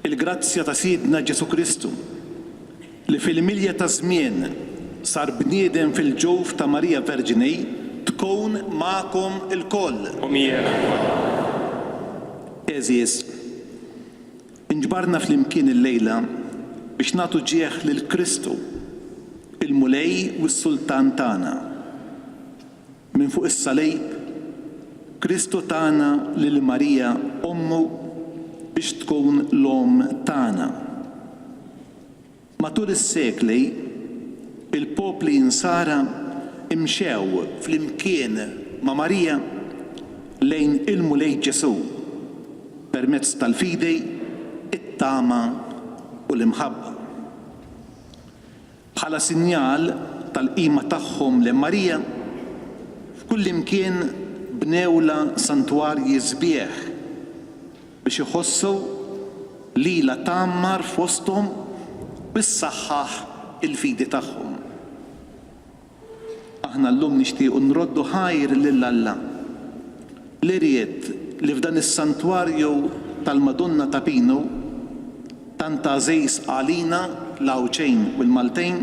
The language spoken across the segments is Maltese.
Il-grazzja ta' Siedna Ġesu Kristu li fil-milja ta' żmien sar bniedem fil-ġewf ta' Marija Verġinej tkun magħkom ilkoll. Eżies, inġbarna flimkien il-lejla biex nagħtu ġieħ lil Kristu, il-mulej u s-sultan tagħna. Minn fuq is-salejb, Kristu tagħna lil Marija ommu biex tkun l-om tagħna. Matul is-sekli, il-popli insara imxew flimkien ma' Marija lejn il-mulej Ġesu permezz tal-fidej, it-tama u l-imħabba. Bħala sinjal tal-qima tagħhom lejn Marija, f'kull imkien bnewla santwarji sbieħ biex iħossu lilha tgħammar f'wosthom bis-saħħaħ il-fidi tagħhom. Aħna llum nixtiequ nroddu ħajr lil Alla li ried li f'dan is-santwarju tal-Madonna ta' Pino tant għażejs għalina l-Awċejn u l-Maltejn,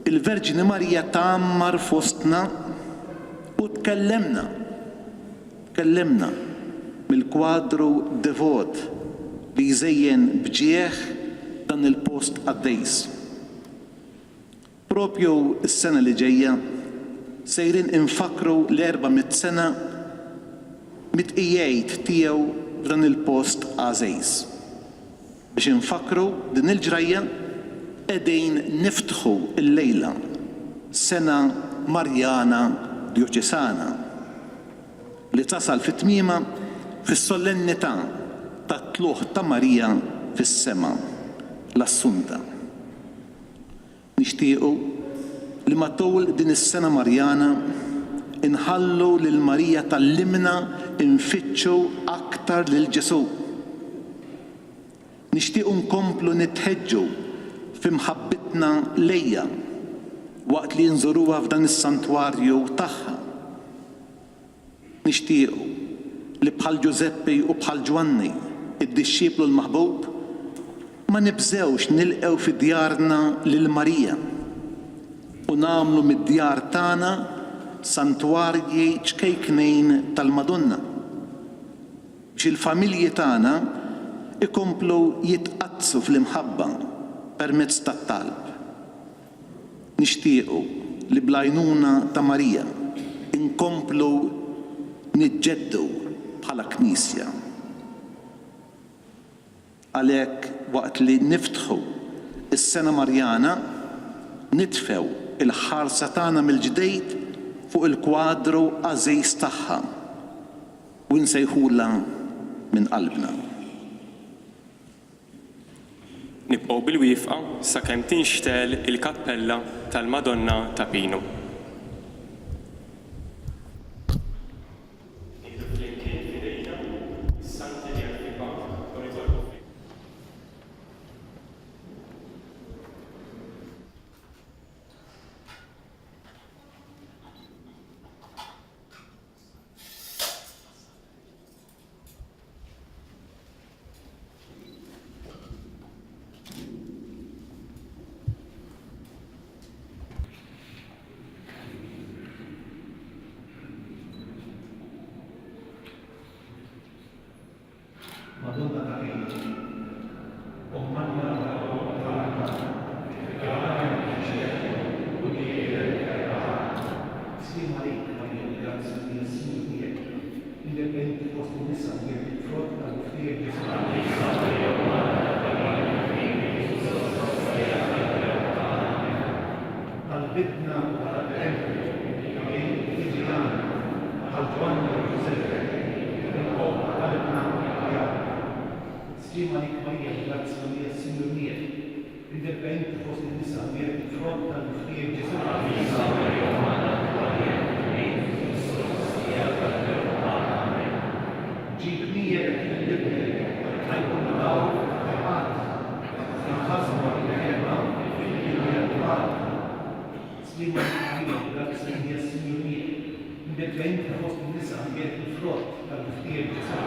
il-Verġini Marija tgħammar f'wostna u tkellemna mill-kwadru devot li jżejjen bġieħ dan il-post għaddejs. Propju s-sena li ġejja sejrin infakru l-400 sena mitqijajt tiegħu f'dan il-post għażejs. Biex infakru din il-ġrajja qegħdin niftħu l-lejla sena Marjana Djoċesana li tasal fit-tmiema fis-solennità tat-tluħ ta' Marija fis-sema l-Assunta. Nixtiequ li matul din is-sena Marjana inħallu lil Marija tallimna infittxu aktar lil Ġesu. Nixtiequ nkomplu nitħeġġu f'imħabbitna lejha waqt li nżuruha f'dan is-santwarju tagħha. Nixtiequ li bħal Giuseppi u bħal Ġwanni, id-dixxieplu l-maħbub, ma nibżewx nilqgħu fid-djarna lil Marija u nagħmlu mid-djar tagħna santwarji ċkejknejn tal-Madonna biex il-familji tagħna ikomplu jitqazzu fl-imħabba permezz tat-talb. Nixtiequ li bl-għajnuna ta' Marija inkomplu niġġeddu bħala Knisja. Għalhekk waqt li niftħu is-sena Marjana nitfew il-ħarsa tagħna mill-ġdejt fuq il-kwadru għażejs tagħha u nsejħulha minn qalbna. Nibqgħu bil-wieqfa sakemm tinxtel il-kappella tal-Madonna ta' Pino. Madonna ta' Pino, o Madonna għal-bidna għal-tempju, il-ġiran, għal-ġwanna u Giuseppe, il-qob għal-bna għal-jad. Stima li kmajja grazzi li s-sinjurniet, indipendenti fost il-nisa għal front tal-ħfir Ġesu. Ġibnija il-libni, għajkun għaw, għad, il-ħazma il-ħema, il-ħema, Stima li grazzi li s-sinjurniet, indipendenti fost il-nisa għal front tal-ħfir Ġesu.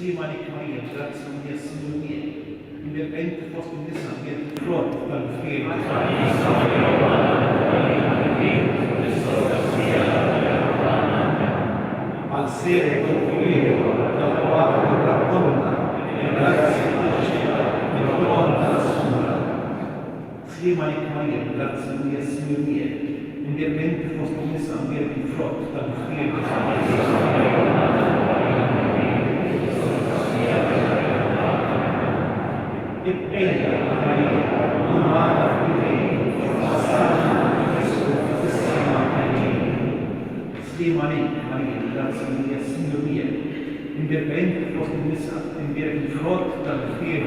Slima lik Marija, grazzi hija s-Sinjur miegħek. Indipendenti fost in-nisa miegħek frott tal-ħfier. Għal sera konfiero tal-Padre rabbuna, grazzi Slima lik Marija, grazzi hija s-Sinjur miegħek. Indipendenti fost in-nisa miegħek frott tal-ħfier. Slima lik Marija, grazzi hija s-Sinjur miegħek. Indipendenti fost in-nisa miegħek frott tal-ħfier.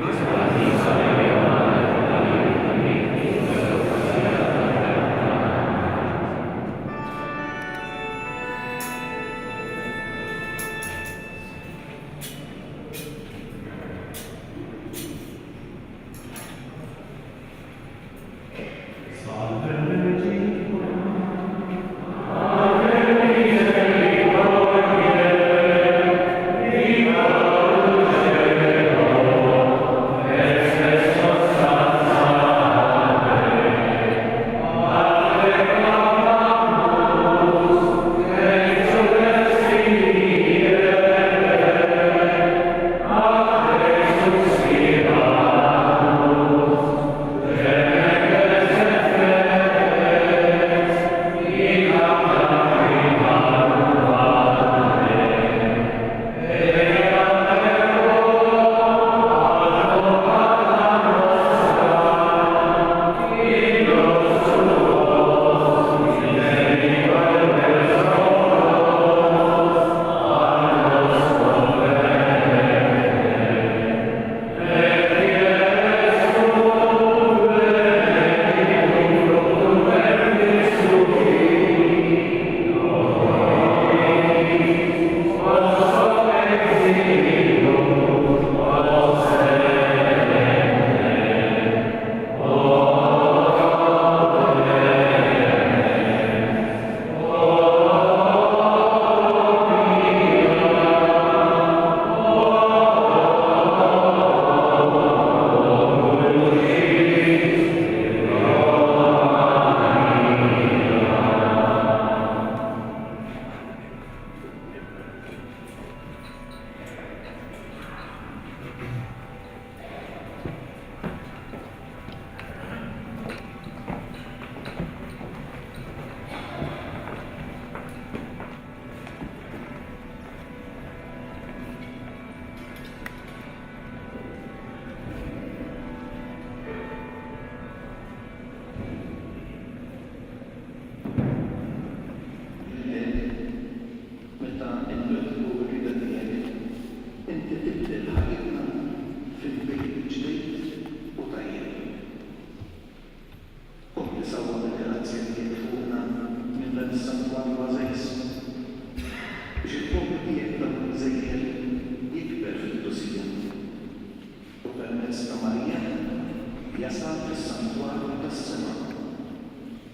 jasal fis-santwarju tas-sema.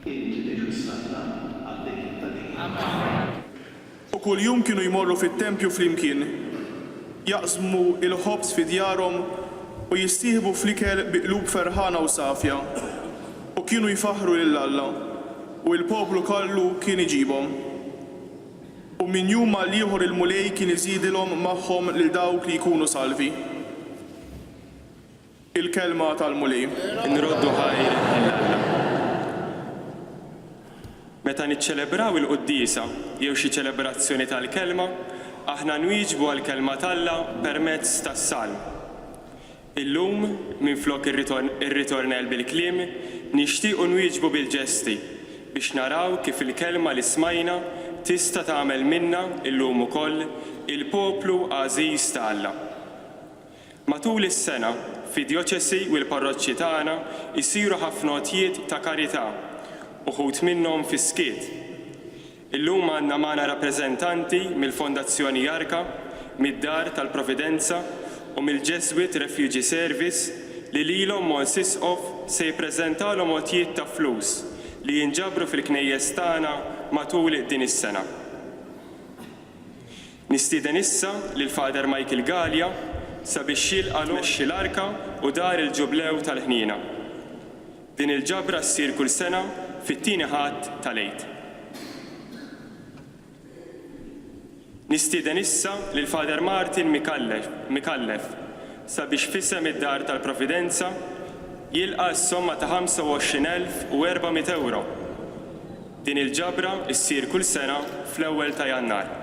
Inti tiġwissatna għad-dejjem ta' dejjem. U kuljum kienu jmorru fit-tempju flimkien, jaqsmu il-ħobż fi djarhom u jistieħbu fl-ikel bi qlub ferħana u safja. U kienu jfaħru lil Alla u l-poplu kollu kien iġibhom. U min jum mal ieħor il-mulej kien iżidilhom magħhom lil dawk li jkunu salvi. Il-kelma tal-mulej. Nroddu ħajr l-Alla. Meta niċċelebraw il-qudiesa jew xi ċelebrazzjoni tal-kelma, aħna nwieġbu għall-kelma tal-Alla permezz tas-salm. Illum minflok ir-ritornell bil-kliem nixtiequ nwieġbu bil-ġesti biex naraw kif il-kelma li smajna tista' tagħmel minna illum ukoll il-poplu għażiż ta' Alla. Matul is-sena fid-djoċesi u l-parroċċji tagħna jsiru ħafna għotjiet ta' karità, uħud minnhom fi Skiet. Illum għandna magħna rappreżentanti mill-Fondazzjoni Jarka, mid-Dar tal-Providenza u mill-Jesuit Refugee Service li lilhom Monsisqof se jippreżentalhom għotjiet ta' flus li jinġabru fil-knejjes tagħna matul din is-sena. Nistieden issa lil Father Michael Gallia sabiex jilqa' tmexxi l-arka u dar il-ġublew tal-ħniena. Din il-ġabra ssir kull sena fit-tieni ħadd tal-Għid. Nistieden issa lil Father Martin Mikallef sabiex f'isem id-dar tal-Providenza jilqa' s-somma ta' 25,400 euro. Din il-ġabra ssir kull sena fl-ewwel ta' Jannar.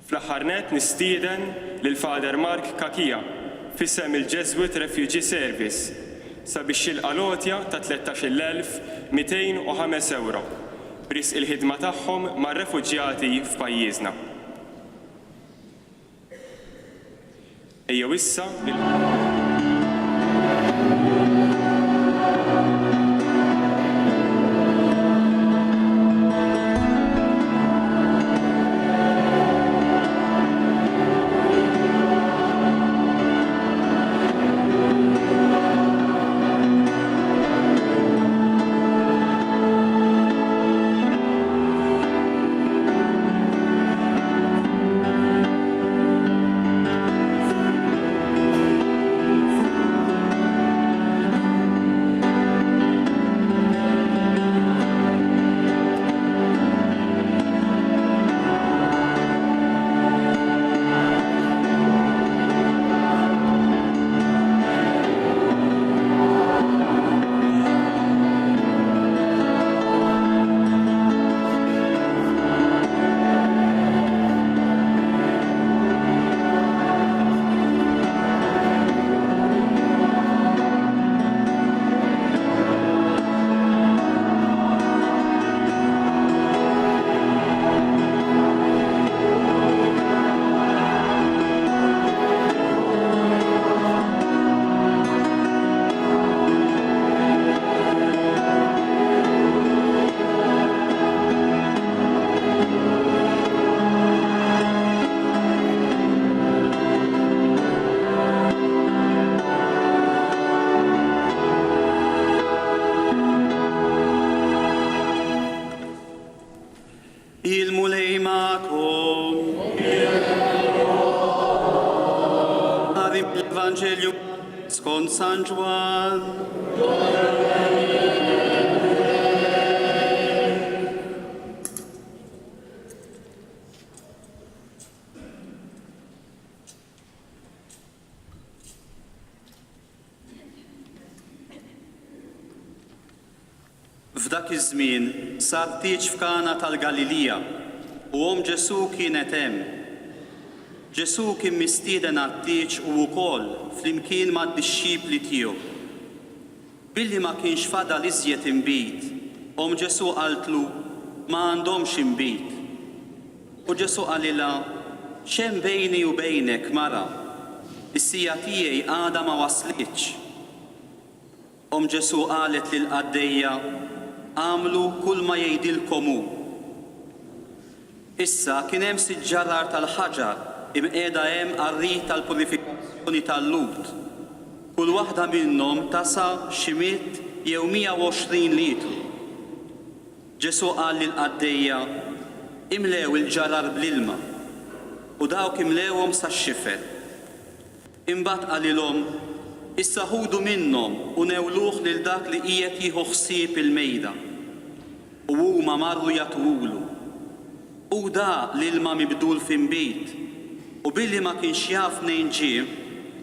Fl-aħħar nett nistieden lil Father Mark Kakija f'isem il-Jesuit Refugee Service sabiex jilqa' lotja ta' 13,205 euro b'risq il-ħidma tagħhom mar-refuġjati f'pajjiżna. Ejjew issa Il-mulej ma'kom. Għadim l-Evanġelju skont San Ġwan. F'dak iż-żmien sar tieġ f'Kana tal-Galilija u Ġesu kienet hemm. Ġesu kien mistieden għat-tieġ u wkoll flimkien mad-dixxipli tiegħu. Billi ma kienx fadal iżjed inbit, Ġesu qaltlu ma għandhomx inbit. U Ġesu qalilha x'hemm bejni u bejnek mara, is-sija tiegħi għadha ma waslitx. Ġesu qalet lill-qaddejja għamlu kull ma jgħidilkom hu. Issa kien hemm siġġarar tal-ħaġar imqiegħda hemm għar-riħ tal-purifikazzjoni tal-lut. Kull waħda minnhom tasa' xi 100 jew 120 litru. Ġesu qal lill-qaddejja imlew il-ġarar bl-ilma u dawk imlewhom sax-xifer. Imbagħad qalilhom issa ħudu minnhom u newluh lil dak li qiegħed jieħu ħsieb il-mejda. U huma marru jagħtwulu. U da l-ilma mibdul f'inbit u billi ma kienx jaf nejn ġie,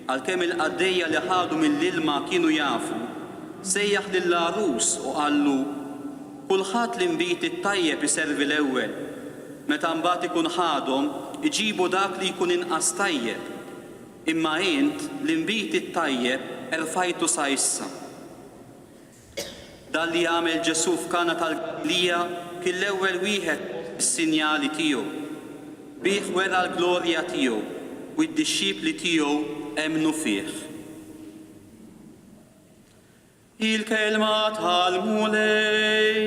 għalkemm il-qaddejja li ħadu mill-ilma kienu jafu, sejjaħ lill-arus u qallu kulħadd l-inbit it-tajjeb iservi l-ewwel, meta mbagħad ikun ħadhom iġibu dak li jkun inqas tajjeb. Imma int l-inbit it-tajjeb erfajtu sa issa. Dan li għamel Ġesu f'Kana tal-Galilija kien l-ewwel wieħed is-sinjali tiegħu. Bih wera l-glorja tiegħu u d-dixxipli tiegħu emnu fih. Il-kelma tal-mulej.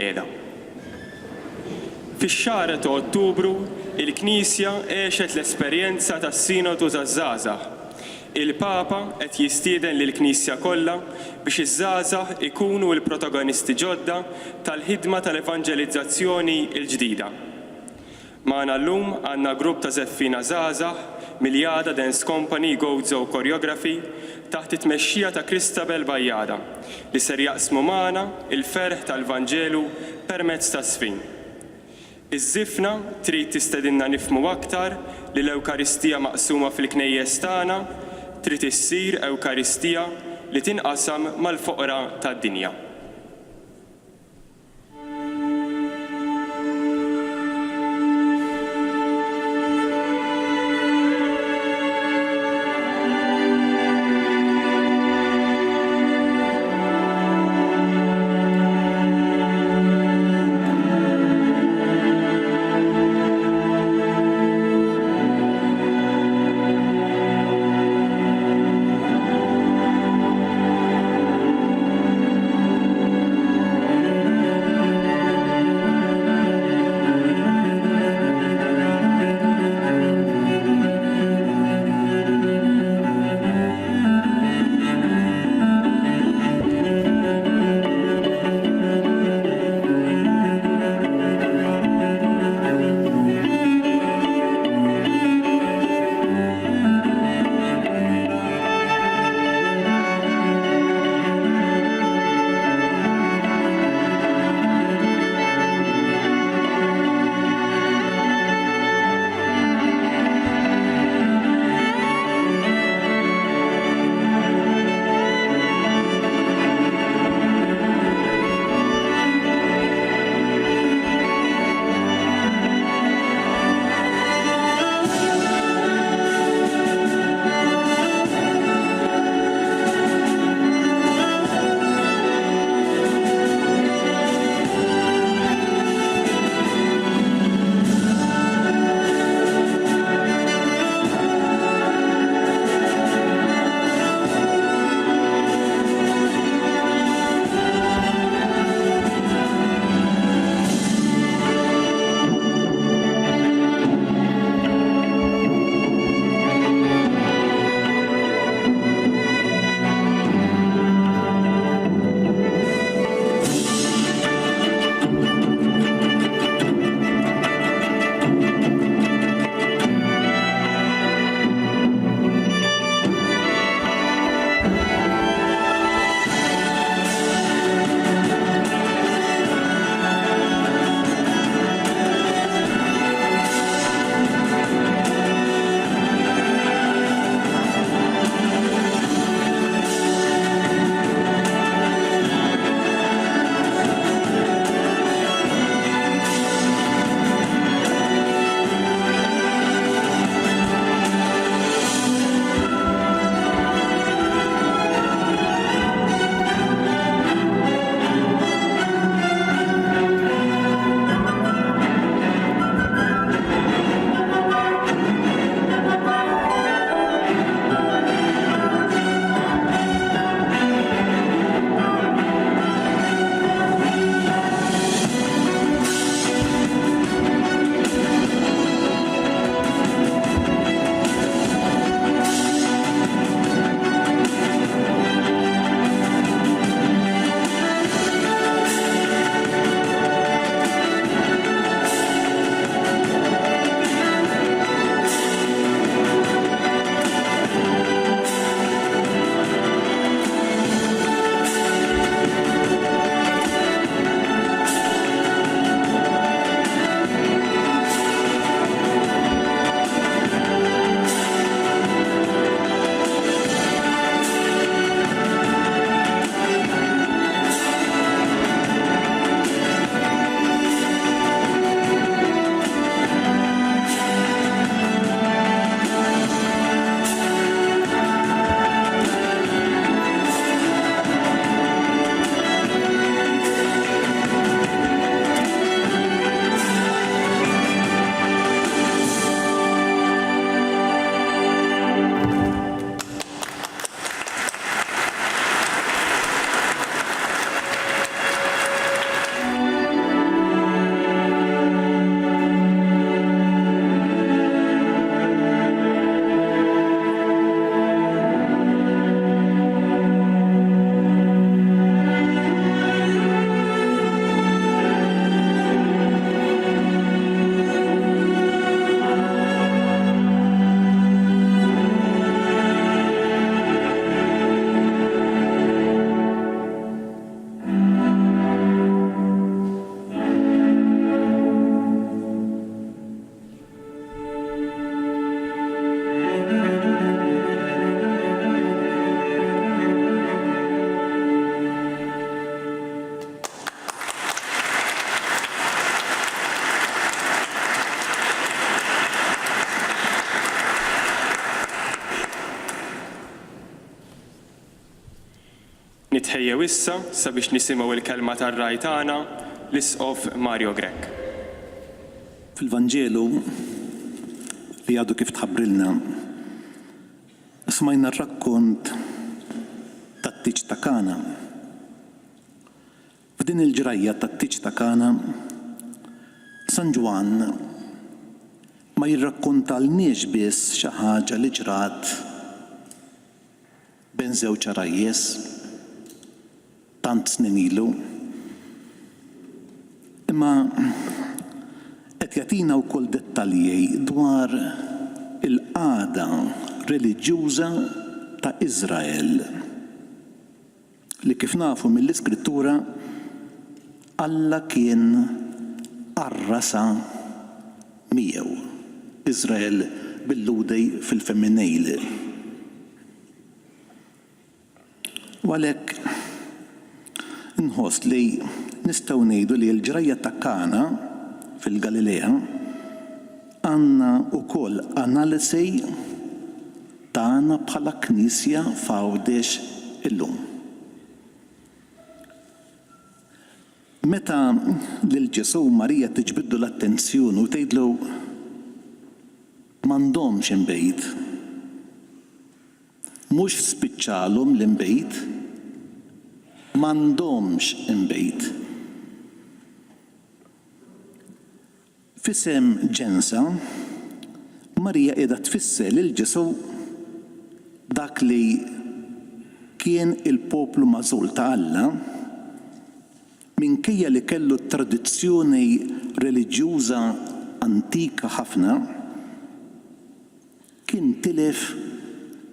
il-qiegħda. Fix-xahar ta' Ottubru, il-Knisja għexet l-esperjenza tas-Sinodu taż-żgħażagħ. Il-Papa qed jistieden lill-Knisja kollha biex iż-żgħażagħ ikunu l-protagonisti ġodda tal-ħidma tal-evanġelizzazzjoni l-ġdida. Magħna llum għandna grupp ta' żeffina żgħażagħ mill-Jada Dance Company Gozo Choreography taħt it-tmexxija ta' Kristabel Bajjada li ser jaqsmu magħna il-ferħ tal-Vanġelu permezz ta' sfin. Iż-żifna trid tistedinna nifhmu aktar li l-Ewkaristija maqsuma fil-knejjes tagħna trid issir Ewkaristija li tinqasam mal-foqra tad-dinja. Ħejjew issa sabiex nisimgħu l-kelma tar-Raj tagħna l-Isqof Mario Grech. Fil-Vanġelu li għadu kif tħabbrilna, smajna r-rakkont tat-Tiġ ta' Kana. F'din il-ġrajja tat-Tiġ ta' Kana, San Ġwan ma jirrakkontalniex biss xi ħaġa li ġrat bejn żewġ arajjes tant snin ilu, imma qed jagħtina wkoll dettalji dwar il-qagħda reliġjuża ta' Iżrael li kif nafu mill-Iskrittura Alla kien arrasa miegħu. Iżrael bil-ludej fil-femminejli. U għalhekk inħoss li nistgħu ngħidu li l-ġrajja ta' Kana fil-Galilea għandna wkoll analisi tagħna bħala Knisja f'Għawdex illum. Meta lil Ġesu u Marija tiġbidlu l-attenzjoni u tgħidlu m'għandhomx imbejt, mhux spiċċalhom l-imbejt, m'għandhomx imbejt. F'isem ġensa, Marija qiegħda tfisser lil Ġesu dak li kien il-poplu magħżul ta' Alla minkejja li kellu tradizzjoni reliġjuża antika ħafna, kien tilef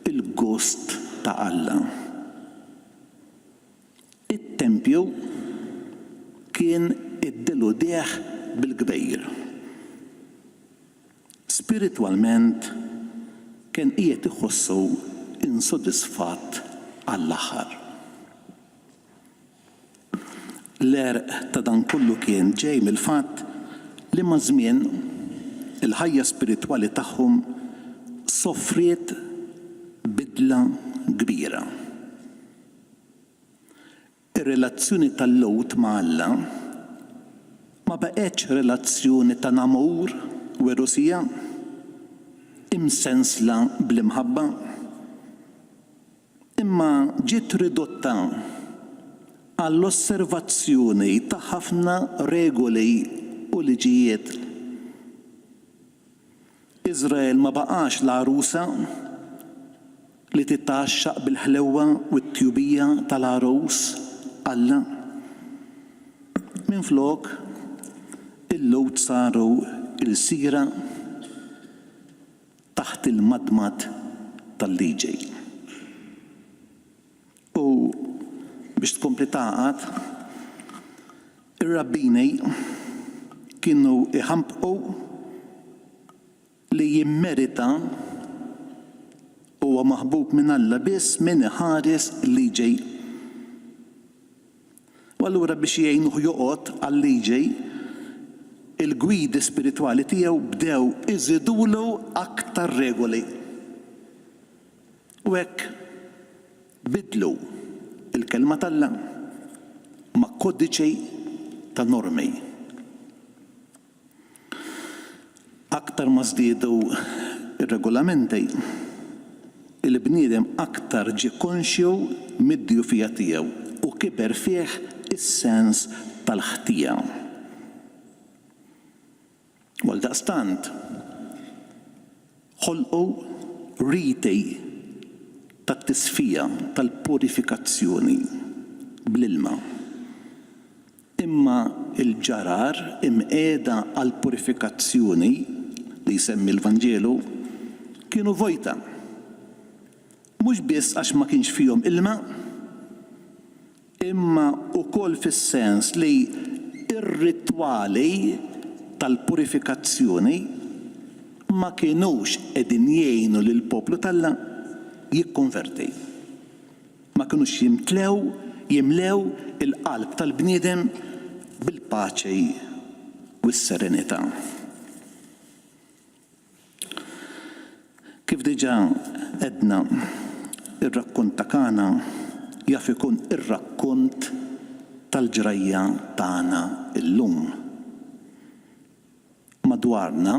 il-gost ta' Alla. It-tempju kien iddilu deħ bil-gbejr. Spiritwalment kien qiegħed iħossu insodisfatt għall-aħħar. L-erq ta' dan kollu kien ġej mill-fatt li ma' żmien il-ħajja spiritwali tagħhom soffriet bidla kbira. Ir-relazzjoni tal-Lowt ma' Alla ma baqgħetx relazzjoni ta' namur u erosija imsensla bl-imħabba, imma ġiet ridotta għall-osservazzjoni ta' ħafna regoli u liġijiet. Iżrael ma baqax l-għarusa li titaxxaq bil-ħlewwa u t-tjubija tal-għarus Alla. Minflok il-Lowt saru il-sira taħt il-madmat tal-liġej. U biex tkompli taqgħod, ir-rabbini kienu iħampqu li jimmerita huwa maħbub minn Alla biss min iħares il-liġej. U allura biex jgħinuh joqgħod għal-liġej, il-gwidi spiritwali tiegħu bdew iżidulu aktar regoli. U hekk bidlu il-kelma tal-Alla ma' kodiċi ta' normi. Aktar ma żdiedu ir-regolamenti, il-bniedem aktar ġie konxju mid-djufija tiegħu u kiber fih is-sens tal-ħtija. Għaldaqstant ħolqu riti tat-tisfija tal-purifikazzjoni bl-ilma. Imma il-ġarar imqiegħda għall-purifikazzjoni li jsemmi l-Vanġelu kienu vojta. Mhux biss għax ma kienx fihom ilma, imma wkoll fis-sens li ir-ritwali tal-purifikazzjoni ma kienux qegħdin jgħinu lill-poplu tal-Alla jikkonverti. Ma kienux jimlew il-qalb tal-bniedem bil-paċi u s-serenità. Kif diġà għedna ir-rakkont ta' Kana jaf ikun ir-rakkont tal-ġrajja tagħna llum. Madwarna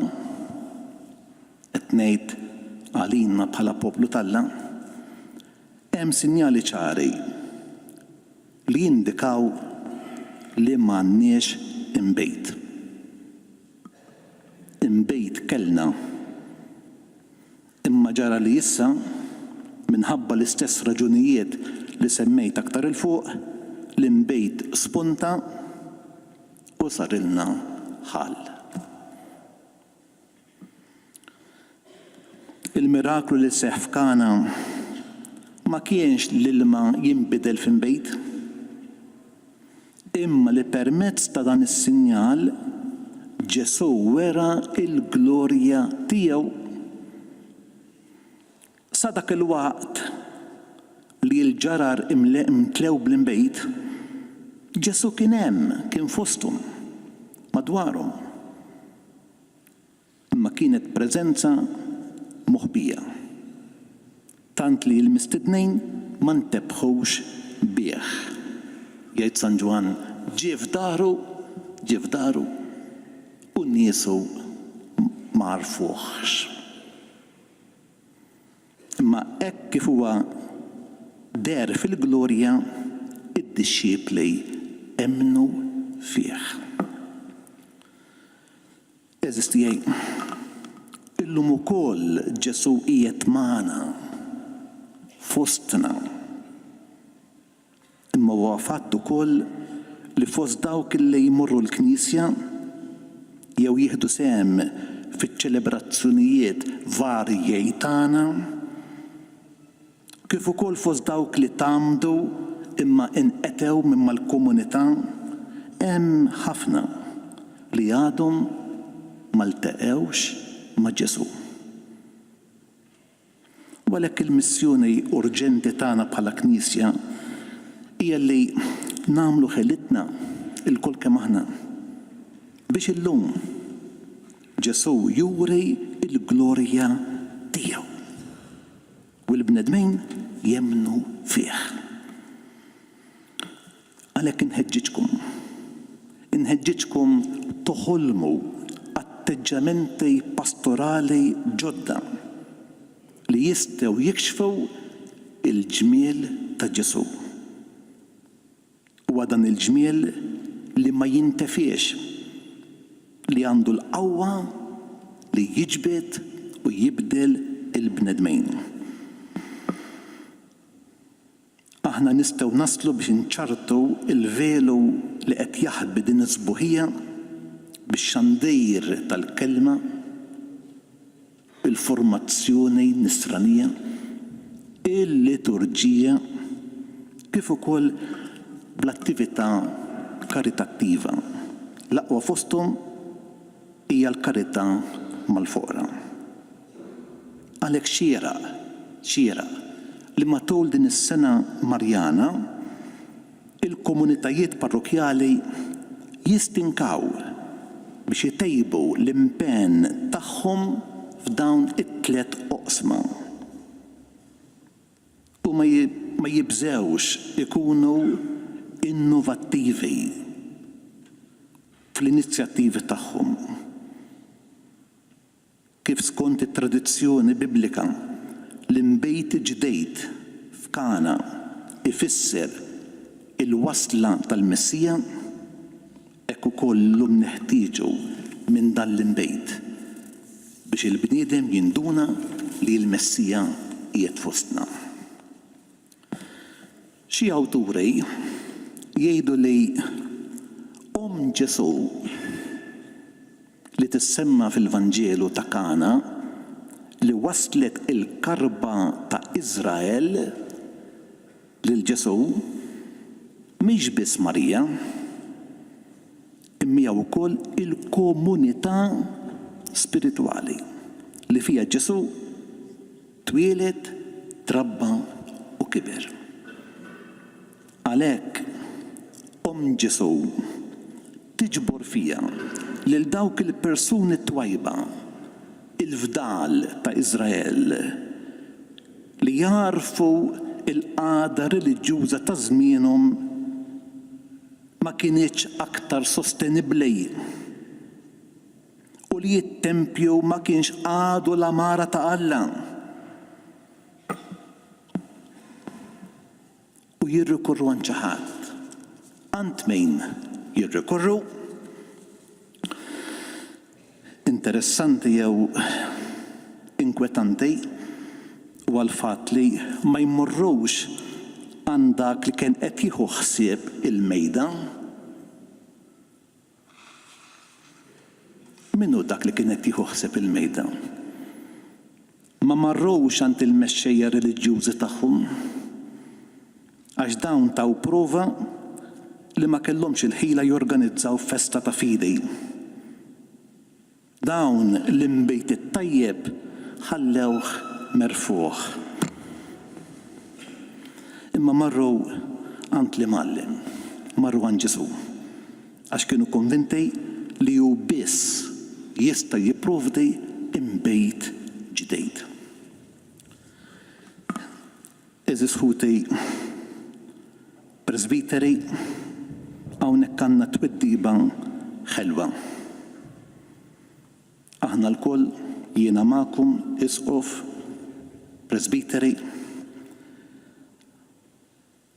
qed ngħid għalina bħala poplu tal-Alla hemm sinjali ċari li jindikaw li m'għandniex imbejt. Imbejt kellna, imma ġara li issa minħabba l-istess raġunijiet li semmejt aktar il fuq l-imbejt spunta u sarilna ħall. Il-miraklu li seħħ f'Kana ma kienx l-ilma jinbidel f'imbejt, imma li permezz ta' dan is-sinjal Ġesu wera il-glorja tiegħu. Sa dak il-waqt li l-ġarar imtlew bl-imbejt, Ġesu kien hemm, kien fosthom, madwarhom. Imma kienet preżenza moħbija. Tant li l-mistednin ma ntebħux bih. Jgħid San Ġwan, ġie f'daru u niesu ma rfuħx. Imma hekk kif huwa der fil-glorja, id-disċipli emmnu fih. Eżistijaj, illum ukoll Ġesu qiegħed magħna fostna. Imma huwa fatt ukoll li fost dawk li jmorru l-Knisja jew jieħdu sehem fiċ-ċelebrazzjonijiet varji tagħna, kif ukoll fost dawk li tagħmdu imma inqetew minn mal-komunità, hemm ħafna li għadhom ma ltaqewx ma' Ġesu. Għalhekk il-missjoni urġenti tagħna bħala Knisja hija li nagħmlu ħelitna il-kol kemm aħna biex illum Ġesu juri il-glorja tiegħu u l-bnedmin jemmnu fih. Għalhekk inħeġġiġkom toħolmu atteġġamenti pastorali ġodda li jistgħu jikxfu il-ġmiel ta' Ġesu. Huwa dan il-ġmiel li ma jintefiex, li għandu l-qawwa li jiġbed u jibdel il-bnedmin. Aħna nistgħu naslu biex nċartu il-velu li qed jaħbi din is-sbuħija bix-xandir tal-kelma, il-formazzjoni nisranija, il-liturġija, kif ukoll bl-attività karitattiva. L-aqwa fosthom hija l-karità mal-foqra. Għalhekk xieraq li matul din is-sena Marjana il-komunitajiet parrokjali jistinkaw biex jitejbu l-impenn tagħhom f'dawn it-tliet oqsma. U ma jibżewx ikunu innovattivi fl-inizjattivi tagħhom. Kif skont it-tradizzjoni biblika l-imbejt ġdejt f'Kana ifisser il-wasla tal-Messija, hekk ukoll llum neħtieġu minn dan l-imbejt biex il-bniedem jinduna li l-Messija qiegħed fostna. Xi awturi jgħidu li Ġesu li tissemma fil-Vanġelu ta' Kana li waslet il-karba ta' Iżrael lil Ġesu mhix biss Marija, imma wkoll il-komunità spiritwali li fiha Ġesu twieled, trabba u kiber. Għalhekk Ġesu tiġbor fija lil dawk il-persuni twajba, il-fdal ta' Iżrael li jarfu il-qagħda reliġjuża ta' żmienhom ma kienitx aktar sostenibbli u li t-tempju ma kienx għadu l-amara ta' Alla. U jirrikorru għand xi ħadd. Għand min jirrikorru? Interessanti jew inkwetanti u għal-fatt li ma jmorrux għand dak li kien qed jieħu ħsieb il-mejda. Minnu dak li kien qed jieħu ħsieb il-mejda? Ma marrux għand il-mexxejja reliġjużi tagħhom għax dawn taw prova li ma kellhomx il-ħila jorganizzaw festa ta' fidej. Dawn l-imbejt it-tajjeb ħallewh merfuħ. Imma marru għand li mallim, marru għand Ġesu, għax kienu konvinti li hu biss jista' jipprovdi imbejt ġdejd. Eżis ħuti Presbiteri, hawnhekk għandna tweddiba ħelwa. Aħna l-koll jiena magħkom isqof Presbiteri.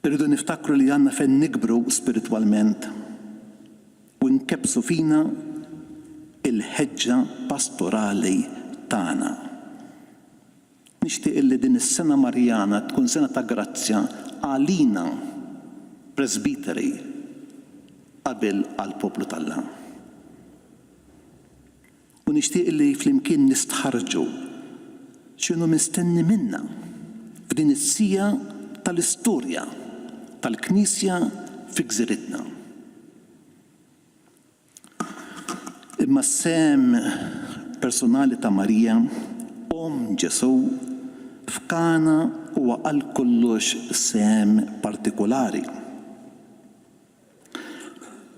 Irridu niftakru li għandna fejn nikbru spiritwalment u nkebsu fina il-ħeġġa pastorali tagħna. Nixtieq li din is-sena Marjana tkun sena ta' grazzja għalina Presbiteri qabel għall-poplu tal-Alla. U nixtieq li flimkien nistħarġu x'inhu mistenni minna f'din is-sija tal-istorja tal-Knisja fi gżiritna. Imma s-sem personali ta' Marija, Ġesu, f'Kana huwa għal kollox sem partikolari.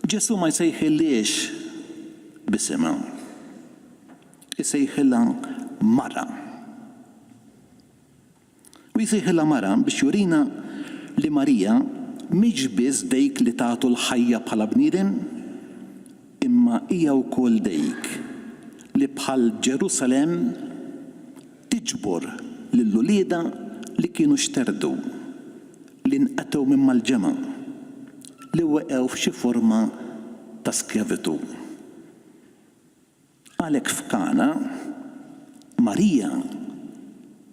Ġesu ma jsejħilix b'isima, jsejħilha mara. U jsejħilha mara biex jurina li Marija mhix biss dik li tagħtu l-ħajja bħala bniedem, imma hija wkoll dik li bħal Ġerusalemm tiġbor lill-ulieda li kienu xterdu, li nqatgħu minn mal-ġema, li weqgħu f'xi forma ta' skjavitu. Għalhekk f'Kana, Marija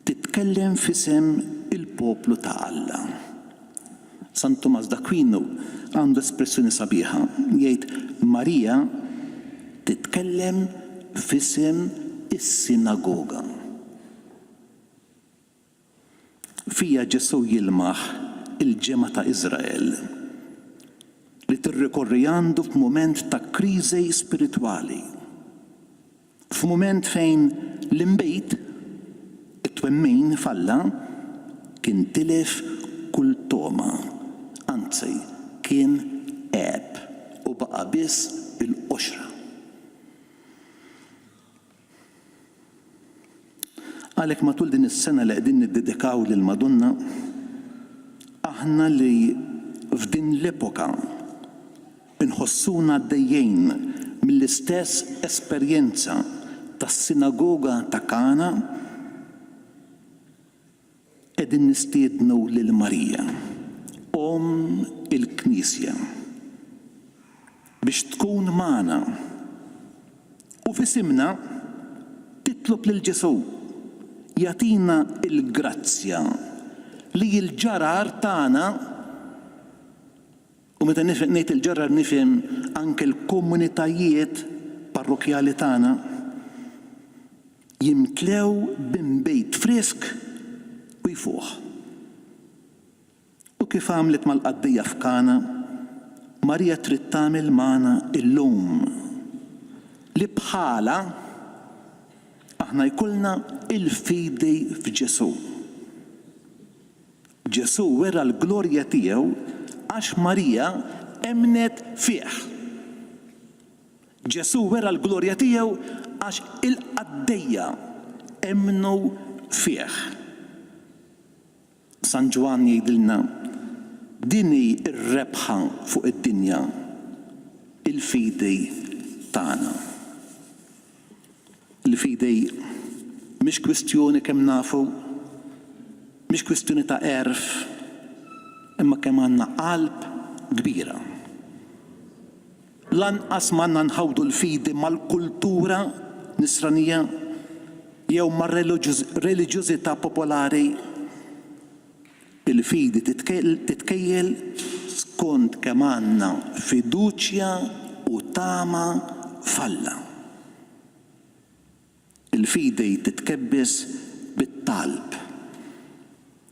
titkellem f'isem il-poplu ta' Alla. San Tomas d'Aquino għandu espressjoni sabiħa, jgħid Marija titkellem f'isem is-sinagoga. Fija Ġesu jilmaħ il-ġema ta' Iżrael li tirrikorri għandu f'mument ta' kriżi spiritwali, f'mument fejn l-imbejt it-twemmin falla kien tilef kull toma, anzi kien u baqa' biss il-qoxra. Għalhekk matul din is-sena li qegħdin niddedikaw lil Madonna, aħna li f'din l-epoka inħossuna għaddejjin mill-istess esperjenza tas-sinagoga ta' Kana, qegħdin nistiednu lil Marija, il-Knisja, biex tkun magħna u f'isimna titlob lil Ġesu jagħtina l-grazzja li l-ġarar tagħna, u meta ngħid il-ġarar nifhem anke l-komunitajiet parrokjali tagħna, jimtlew b'imbejt frisk u jfuh. U kif għamlet mal-qaddija f'Kana, Marija trid tagħmel magħna illum li bħala aħna jkollna il-fidej f'Ġesu. Ġesu wera l-glorja tiegħu għax Marija emnet fih. Ġesu wera l-glorja tiegħu għax il-qaddejja emnu fih. San Ġwan jgħidilna dini r-rebħa fuq id-dinja il-fidej tagħna. Il-fidej mhix kwistjoni kemm nafu, mhix kwistjoni ta' erf, imma kemm għandna qalb kbira. Lanqas m'għandna nħawdu l-fidi mal-kultura nisranija jew mar-reliġjużità popolari. Il-fidi titkejjel skont kemm għandna fiduċja u tama f'Alla. Il-fidej titkebbes bit-talb.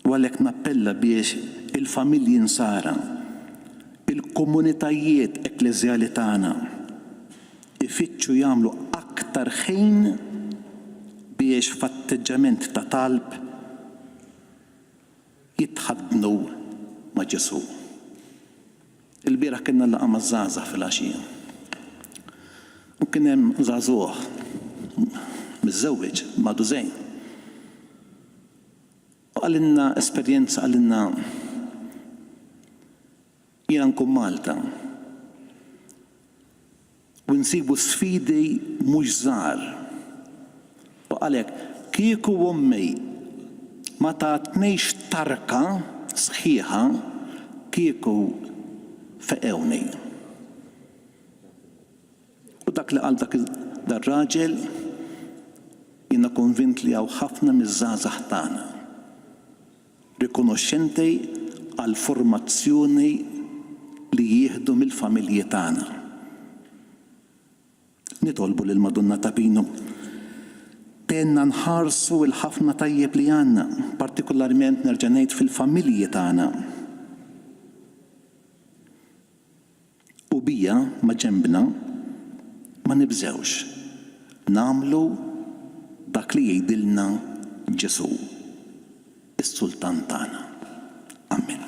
U għalhekk nappella biex il-familji nsara, il-komunitajiet ekklesjali tagħna ifittxu jagħmlu aktar ħin biex f'atteġġament ta' talb jitħaddnu ma' Ġesu. Il-bieraħ kienna laqgħa maż-żgħażagħ fil-għaxija. U kien hemm żagħżugħ miż-żewġ madu żejn. U għallinna esperjenza għallinna jiena nkun Malta u nsibu sfidi mhux żgħar. U għalhekk kieku ommi ma tatnejx tarka sħiħa kieku feqewni. U dak li qal dak dar-raġel jiena konvint li hawn ħafna miż-żgħażagħ tagħna rikonoxxenti għall formazzjoni li jieħdu mill-familji tagħna. Nitolbu lil Madonna ta' Pino tenna nħarsu l-ħafna tajjeb li għandna, partikolarment nerġa' ngħid fil-familji tagħna. U bija ma' ġembna ma nibżewx nagħmlu dak li jgħidilna Ġesu, is-Sultan tagħna. Amen.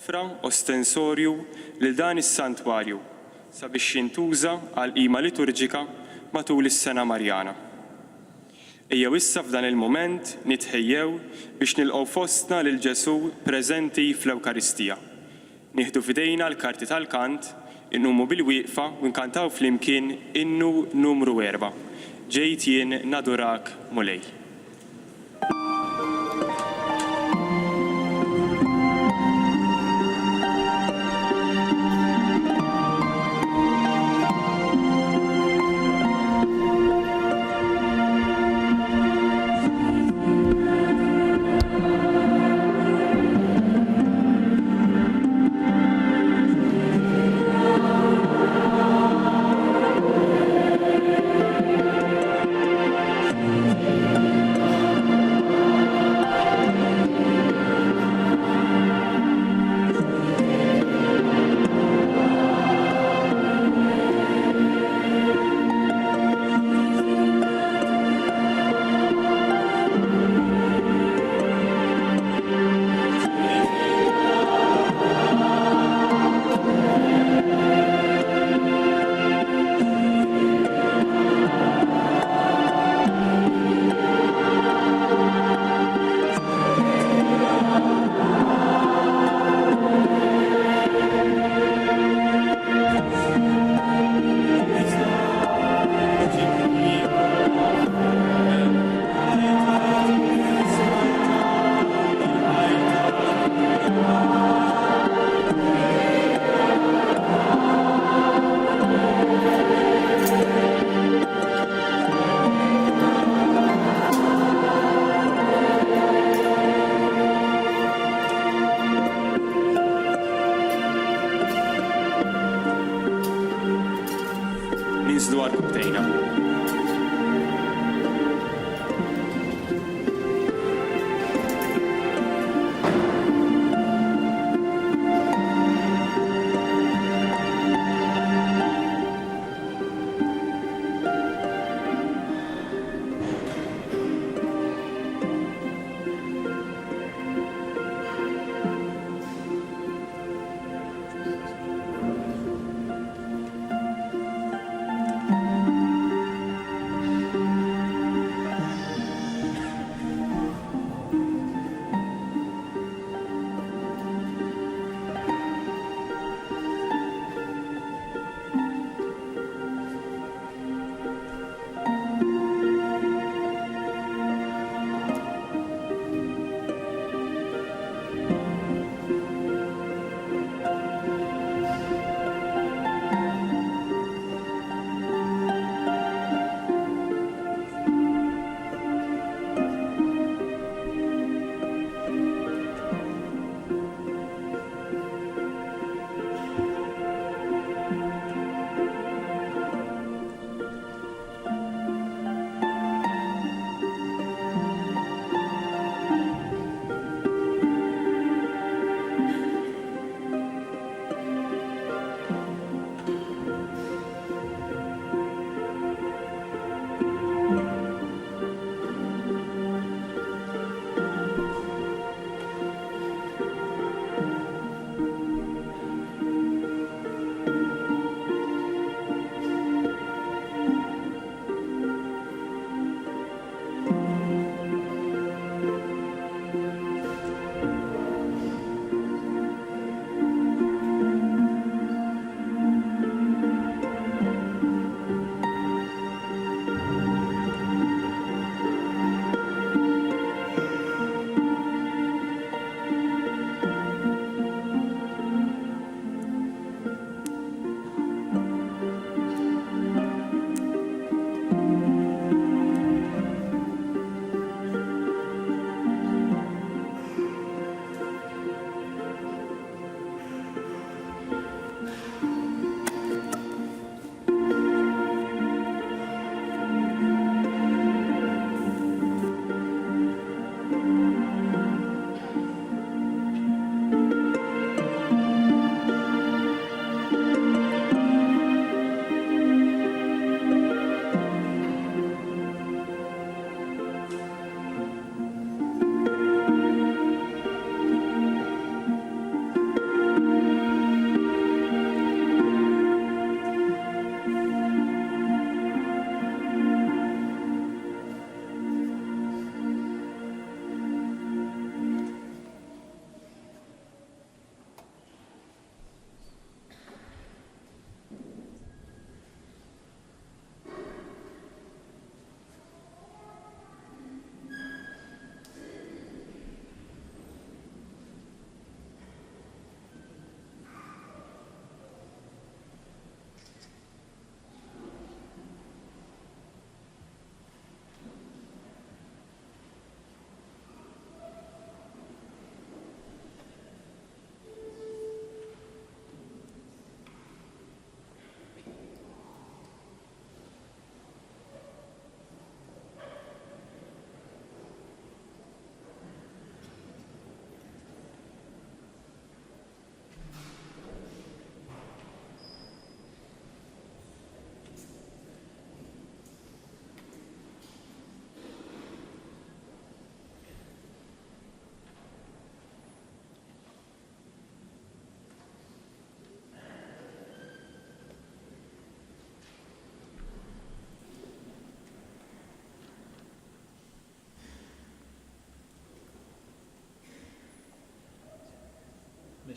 Fra ostensorju lil dan is-santwarju sabiex jintuża għal qima liturġika matul is-sena Marjana. Ejjew issa f'dan il-mument nitħejjew biex nilqgħu fostna lil Ġesu preżenti fl-Ewkaristija. Nieħdu f'idejna l-karti tal-kant, innumu bil-wieqfa u nkantaw flimkien innu numru 4. Ġejt jien nadurak mulej. Ninżlu għal-kubtejna.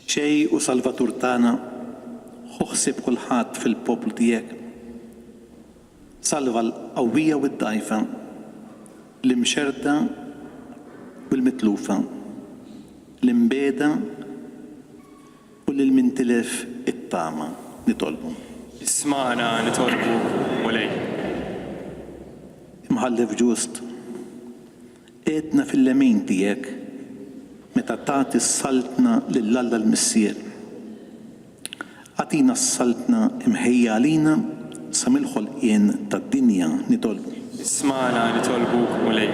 Xej u Salvatur tagħna, uħsib kulħadd fil-poplu tiegħek. Salva l-qawwija u d-dgħajfa, l-imxerda u l-mitlufa, l-imbeda u l-mintilef it-tama nitolbu. Ismana nitolbu mulej. Imħallef ġust, edna fil-lemin tiegħek meta tagħti s-saltna lill-Alla l-Missier. Għatina s-saltna imħejja għalina sa mill-ħolqien tad-dinja nitolbu. Ismana nitolbu mulej.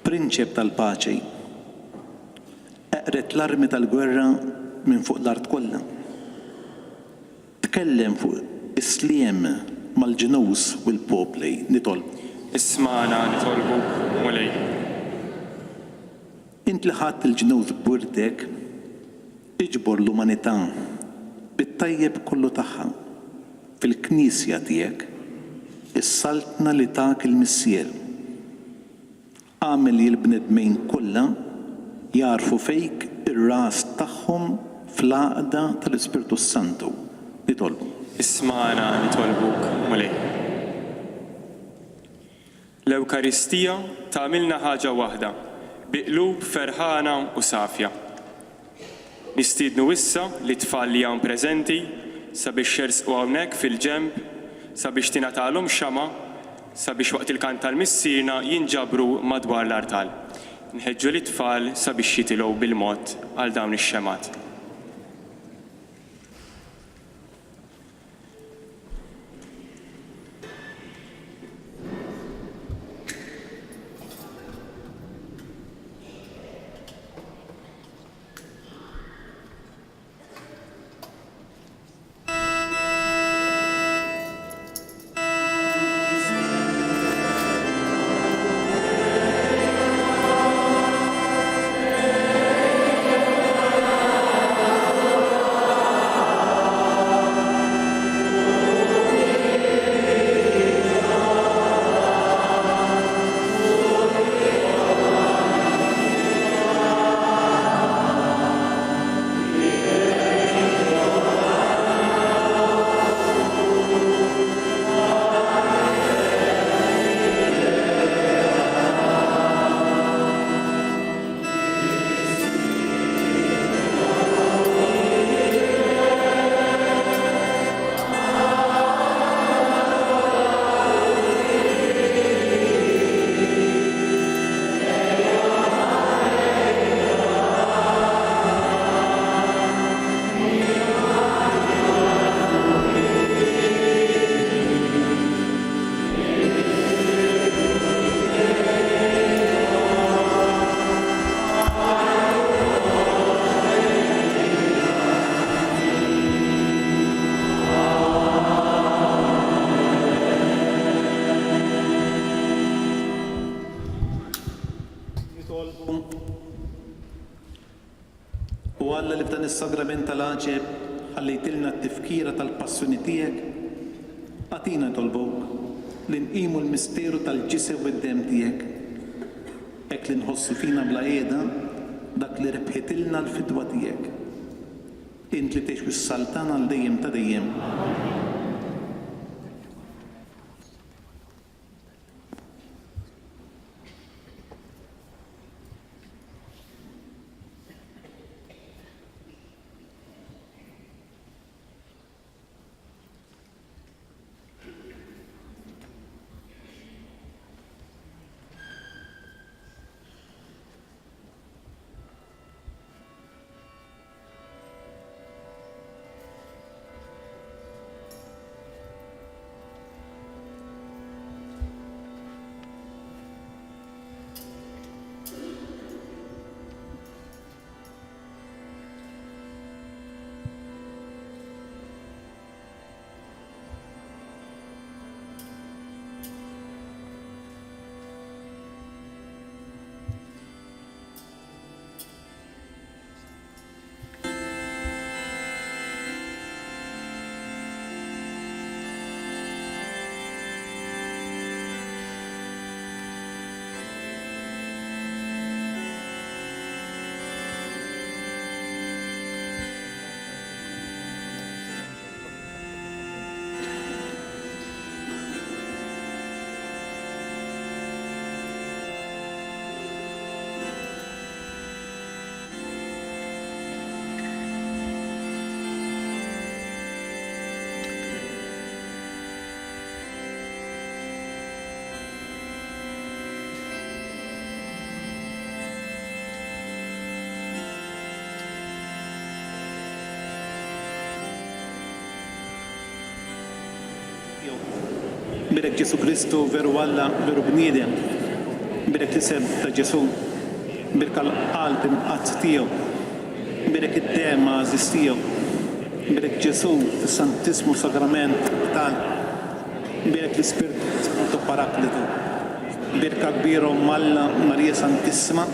Prinċep tal-paċi, eqret l-armi tal-gwerra minn fuq l-art kollha. Tkellem fuq isliem mal-ġinus u l-popli nitolbu. Ismana nitolbu mulej. Int li ħadd il-ġinus b'wirdek, iġbor l-umanità bit-tajjeb kollu tagħha fil-Knisja tiegħek, is-saltna li tak il-Missier. Għamel l-bnedmejn kollha jarfu fejk ir-ras tagħhom fl-għaqda tal-Ispirtu Santu nitolbu. Ismana nitolbuk mulej. L-Ewkaristija tagħmilna ħaġa waħda, biqlub ferħana u safja. Nistiednu issa li tfal li hawn preżenti sabiex jersqu hawnhekk fil-ġenb, sabiex tingħatalhom xama, sabiex waqt il-kant tal-missiena jinġabru madwar l-artal. Nħeġġu lit-tfal sabiex jitilgħu bil-mod għal dawn ix-xemat. U Alla li f'dan is-sagrament tal-għaġeb ħallejtilna t-tifkira tal-passjoni tiegħek, għatina tolbok li nqimu l-misteru tal-ġisem u d-dem tiegħek, hekk li nħossu fina bla qiegħda dak li rebħitilna l-fidwa tiegħek. Int li tgħix bis-saltana għal dejjem ta' dejjem. Birek Ġesu Kristu veru Alla, veru bniedem. Birek l-isem ta' Ġesu. Birek l-qalb imqazz tiegħu. Birek id-dema għażiż tiegħu. Birek Ġesu, is-Santismu Sagrament tal. Birek l-Ispirtu Paraklitu. Birka kbira Alla Marija Santissima.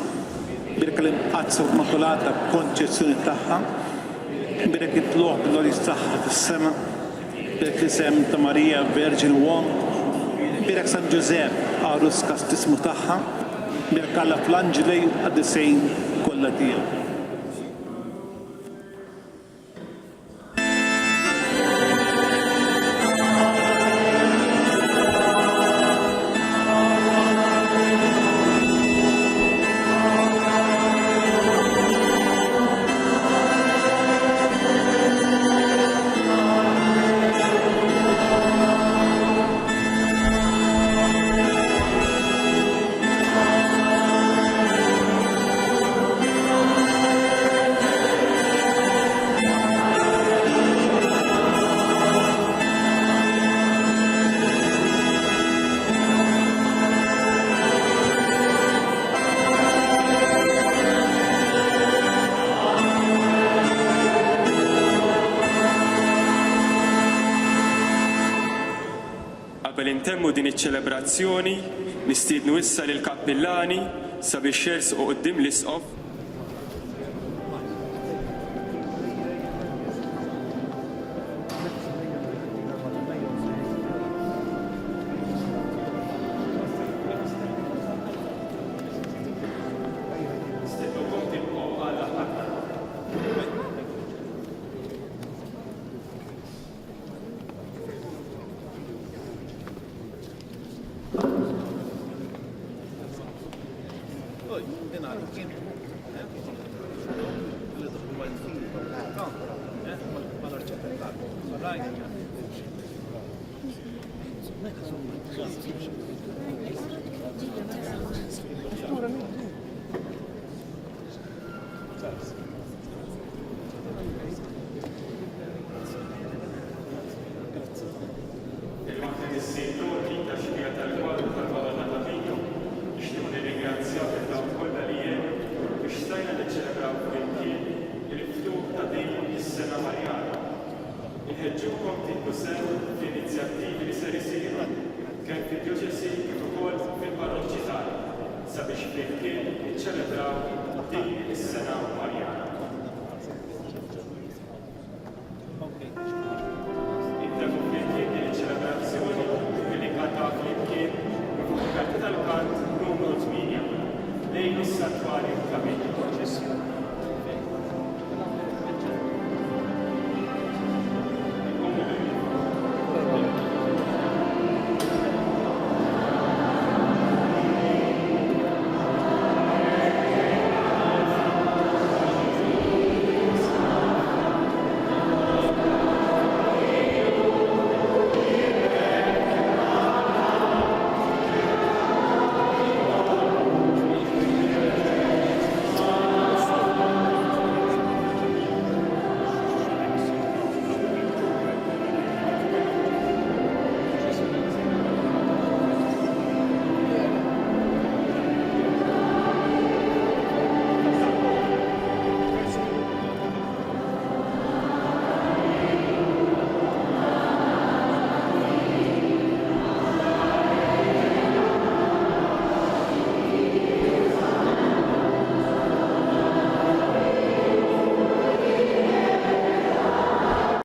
Birek l-imqazz Immakolata Konċezzjoni tagħha. Birek it-tluq gloris tagħha fis-sema. Birek l-isem ta' Marija Verġin Uom. Birek San Giuseppe Arus kastismu tagħha. Birek Alla fl-Anġeli għad-disejn kollha tiegħu. Qabel intemmu din iċ-ċelebrazzjoni, nistiednu issa lil kappillani sabiex jersqu quddiem l-isqof Inħeġġukom tieħdu sehem fl-inizjattivi li ser isiru kemm fid-diyoċesi kif ukoll fil-parroċċi tagħna sabiex flimkien niċċelebraw din is-sena Marjana.